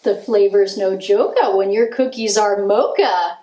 The flavor's no joke-a when your cookies are mocha.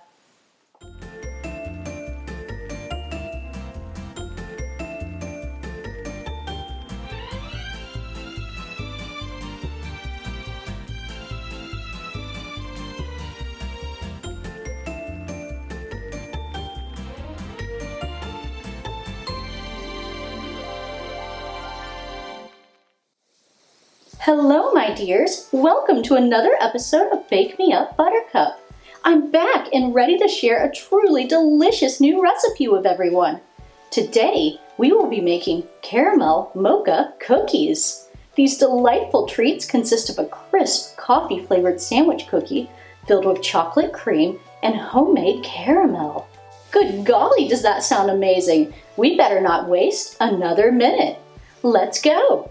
Hello, my dears. Welcome to another episode of Bake Me Up Buttercup. I'm back and ready to share a truly delicious new recipe with everyone. Today, we will be making caramel mocha cookies. These delightful treats consist of a crisp coffee-flavored sandwich cookie filled with chocolate cream and homemade caramel. Good golly, does that sound amazing? We better not waste another minute. Let's go.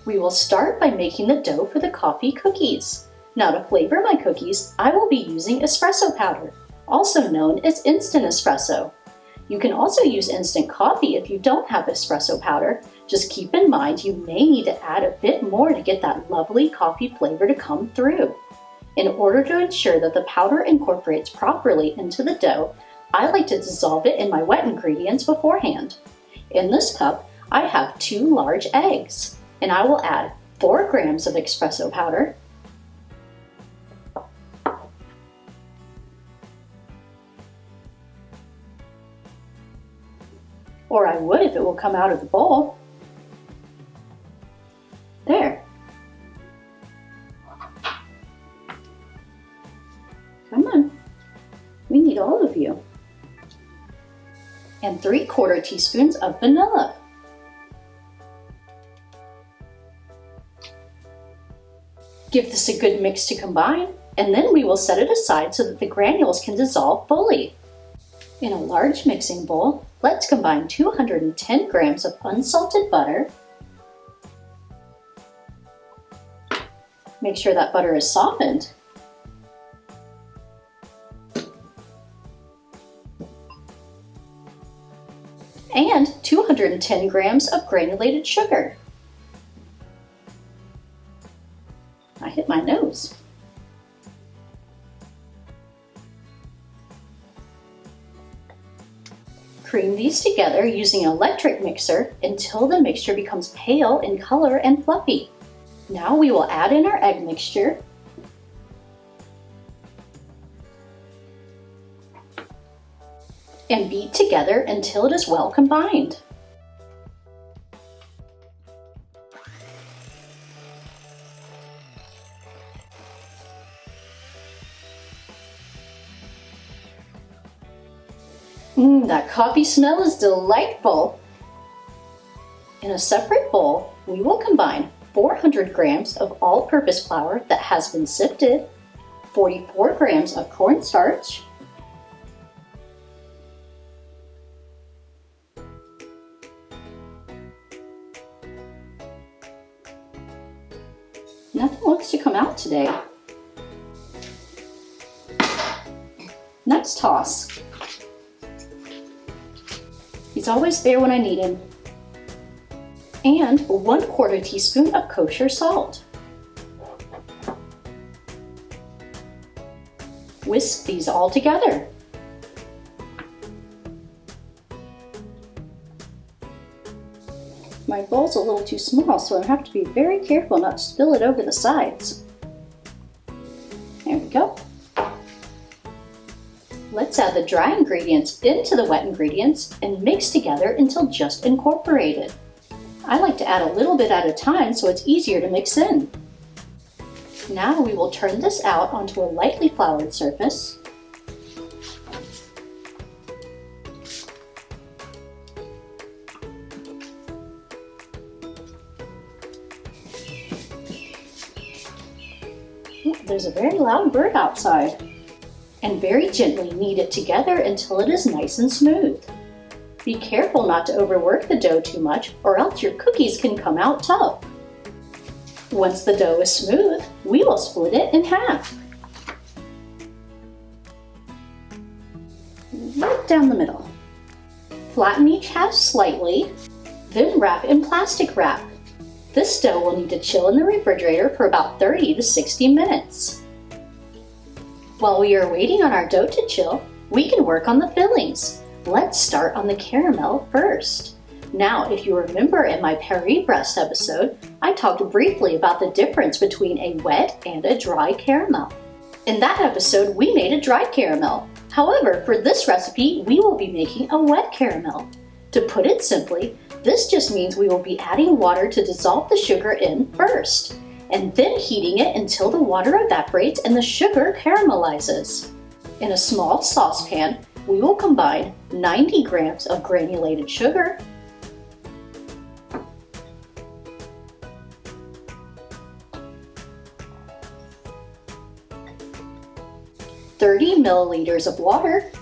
We will start by making the dough for the coffee cookies. Now to flavor my cookies, I will be using espresso powder, also known as instant espresso. You can also use instant coffee if you don't have espresso powder. Just keep in mind you may need to add a bit more to get that lovely coffee flavor to come through. In order to ensure that the powder incorporates properly into the dough, I like to dissolve it in my wet ingredients beforehand. In this cup, I have 2 large eggs. And I will add 4 grams of espresso powder, or I would if it will come out of the bowl. There. Come on. We need all of you. And 3/4 teaspoons of vanilla. Give this a good mix to combine, and then we will set it aside so that the granules can dissolve fully. In a large mixing bowl, let's combine 210 grams of unsalted butter. Make sure that butter is softened. And 210 grams of granulated sugar. I hit my nose. Cream these together using an electric mixer until the mixture becomes pale in color and fluffy. Now we will add in our egg mixture. And beat together until it is well combined. That coffee smell is delightful. In a separate bowl, we will combine 400 grams of all-purpose flour that has been sifted, 44 grams of cornstarch, nothing looks to come out today. Let's toss. He's always there when I need him. And 1/4 teaspoon of kosher salt. Whisk these all together. My bowl's a little too small, so I have to be very careful not to spill it over the sides. There we go. Let's add the dry ingredients into the wet ingredients and mix together until just incorporated. I like to add a little bit at a time so it's easier to mix in. Now we will turn this out onto a lightly floured surface. There's a very loud bird outside. And very gently knead it together until it is nice and smooth. Be careful not to overwork the dough too much, or else your cookies can come out tough. Once the dough is smooth, we will split it in half. Right down the middle. Flatten each half slightly, then wrap in plastic wrap. This dough will need to chill in the refrigerator for about 30 to 60 minutes. While we are waiting on our dough to chill, we can work on the fillings. Let's start on the caramel first. Now, if you remember in my Preheat breast episode, I talked briefly about the difference between a wet and a dry caramel. In that episode, we made a dry caramel. However, for this recipe, we will be making a wet caramel. To put it simply, this just means we will be adding water to dissolve the sugar in first, and then heating it until the water evaporates and the sugar caramelizes. In a small saucepan, we will combine 90 grams of granulated sugar, 30 milliliters of water,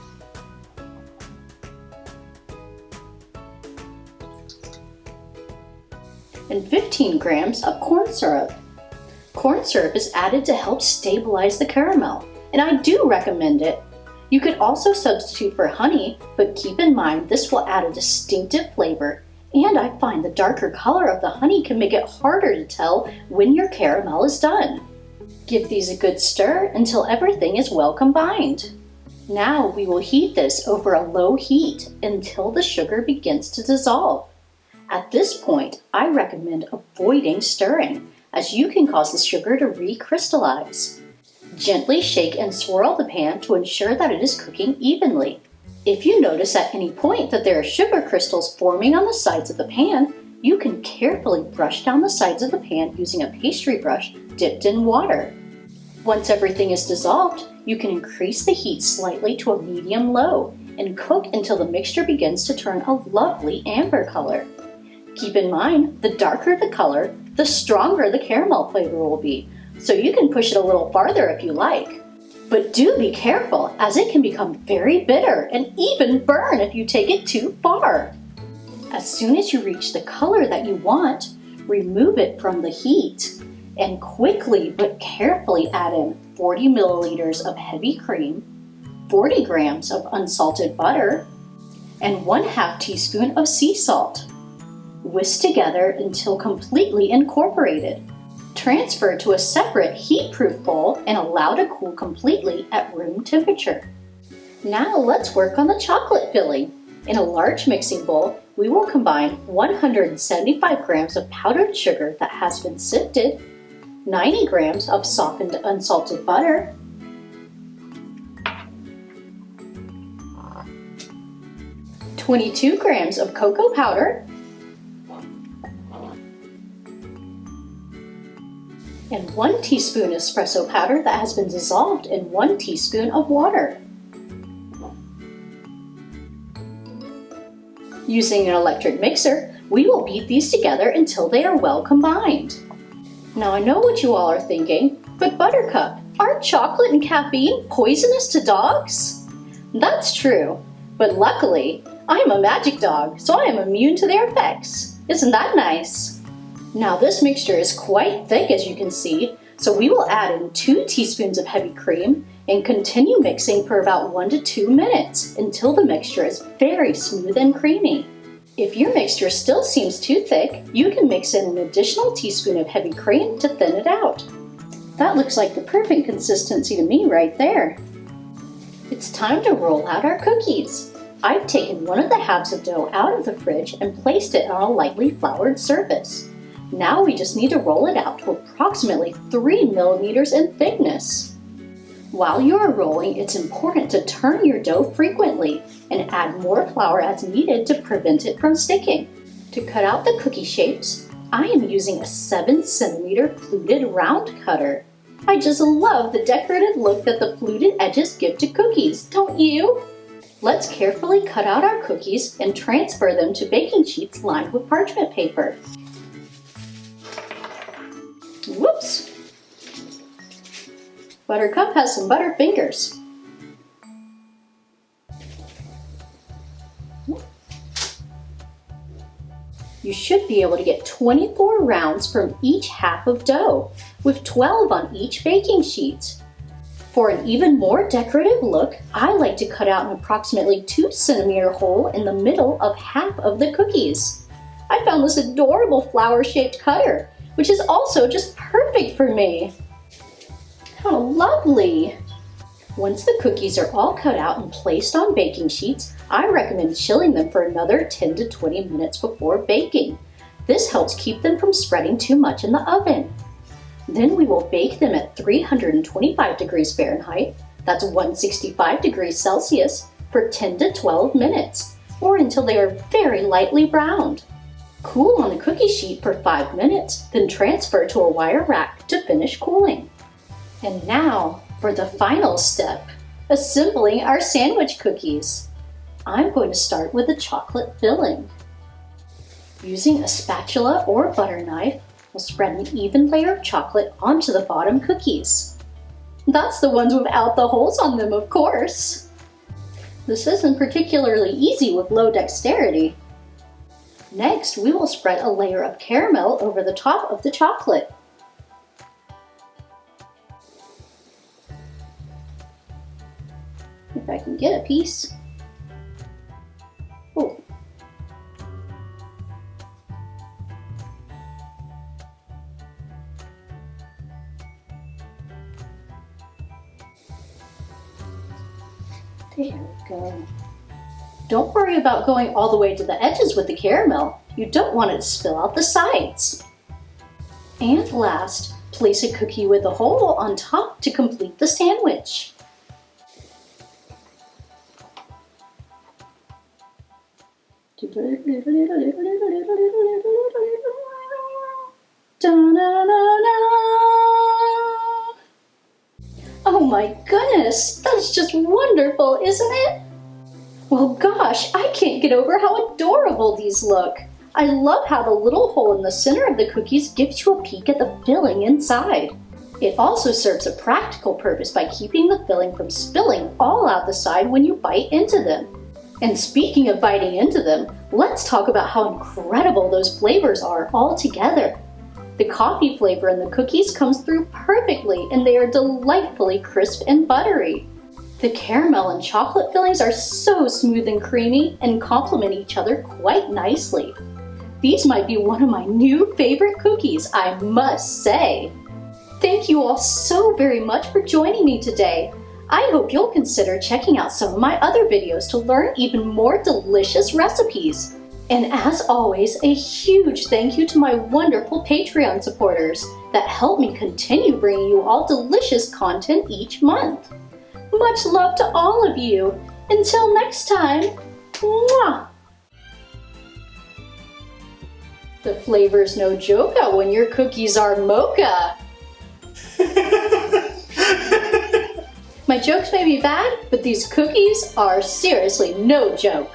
and 15 grams of corn syrup. Corn syrup is added to help stabilize the caramel, and I do recommend it. You could also substitute for honey, but keep in mind this will add a distinctive flavor, and I find the darker color of the honey can make it harder to tell when your caramel is done. Give these a good stir until everything is well combined. Now we will heat this over a low heat until the sugar begins to dissolve. At this point, I recommend avoiding stirring, as you can cause the sugar to recrystallize. Gently shake and swirl the pan to ensure that it is cooking evenly. If you notice at any point that there are sugar crystals forming on the sides of the pan, you can carefully brush down the sides of the pan using a pastry brush dipped in water. Once everything is dissolved, you can increase the heat slightly to a medium-low and cook until the mixture begins to turn a lovely amber color. Keep in mind, the darker the color, the stronger the caramel flavor will be, so you can push it a little farther if you like. But do be careful, as it can become very bitter and even burn if you take it too far. As soon as you reach the color that you want, remove it from the heat and quickly but carefully add in 40 milliliters of heavy cream, 40 grams of unsalted butter, and 1/2 teaspoon of sea salt. Whisk together until completely incorporated. Transfer to a separate heat-proof bowl and allow to cool completely at room temperature. Now let's work on the chocolate filling. In a large mixing bowl, we will combine 175 grams of powdered sugar that has been sifted, 90 grams of softened unsalted butter, 22 grams of cocoa powder, and 1 teaspoon espresso powder that has been dissolved in 1 teaspoon of water. Using an electric mixer, we will beat these together until they are well combined. Now I know what you all are thinking, but Buttercup, aren't chocolate and caffeine poisonous to dogs? That's true, but luckily, I am a magic dog, so I am immune to their effects. Isn't that nice? Now this mixture is quite thick, as you can see, so we will add in 2 teaspoons of heavy cream and continue mixing for about 1 to 2 minutes until the mixture is very smooth and creamy. If your mixture still seems too thick, you can mix in an additional teaspoon of heavy cream to thin it out. That looks like the perfect consistency to me right there. It's time to roll out our cookies. I've taken one of the halves of dough out of the fridge and placed it on a lightly floured surface. Now we just need to roll it out to approximately 3 millimeters in thickness. While you are rolling, it's important to turn your dough frequently and add more flour as needed to prevent it from sticking. To cut out the cookie shapes, I am using a 7-centimeter fluted round cutter. I just love the decorative look that the fluted edges give to cookies, don't you? Let's carefully cut out our cookies and transfer them to baking sheets lined with parchment paper. Whoops! Buttercup has some butter fingers. You should be able to get 24 rounds from each half of dough, with 12 on each baking sheet. For an even more decorative look, I like to cut out an approximately 2-centimeter hole in the middle of half of the cookies. I found this adorable flower-shaped cutter, which is also just perfect for me. How lovely! Once the cookies are all cut out and placed on baking sheets, I recommend chilling them for another 10 to 20 minutes before baking. This helps keep them from spreading too much in the oven. Then we will bake them at 325 degrees Fahrenheit, that's 165 degrees Celsius, for 10 to 12 minutes, or until they are very lightly browned. Cool on the cookie sheet for 5 minutes, then transfer to a wire rack to finish cooling. And now, for the final step, assembling our sandwich cookies. I'm going to start with the chocolate filling. Using a spatula or butter knife, we'll spread an even layer of chocolate onto the bottom cookies. That's the ones without the holes on them, of course. This isn't particularly easy with low dexterity. Next, we will spread a layer of caramel over the top of the chocolate. If I can get a piece. Oh. There we go. Don't worry about going all the way to the edges with the caramel. You don't want it to spill out the sides. And last, place a cookie with a hole on top to complete the sandwich. Oh my goodness, that's just wonderful, isn't it? Well gosh, I can't get over how adorable these look. I love how the little hole in the center of the cookies gives you a peek at the filling inside. It also serves a practical purpose by keeping the filling from spilling all out the side when you bite into them. And speaking of biting into them, let's talk about how incredible those flavors are all together. The coffee flavor in the cookies comes through perfectly, and they are delightfully crisp and buttery. The caramel and chocolate fillings are so smooth and creamy and complement each other quite nicely. These might be one of my new favorite cookies, I must say. Thank you all so very much for joining me today. I hope you'll consider checking out some of my other videos to learn even more delicious recipes. And as always, a huge thank you to my wonderful Patreon supporters that help me continue bringing you all delicious content each month. Much love to all of you. Until next time, mwah! The flavor's no joker when your cookies are mocha. My jokes may be bad, but these cookies are seriously no joke.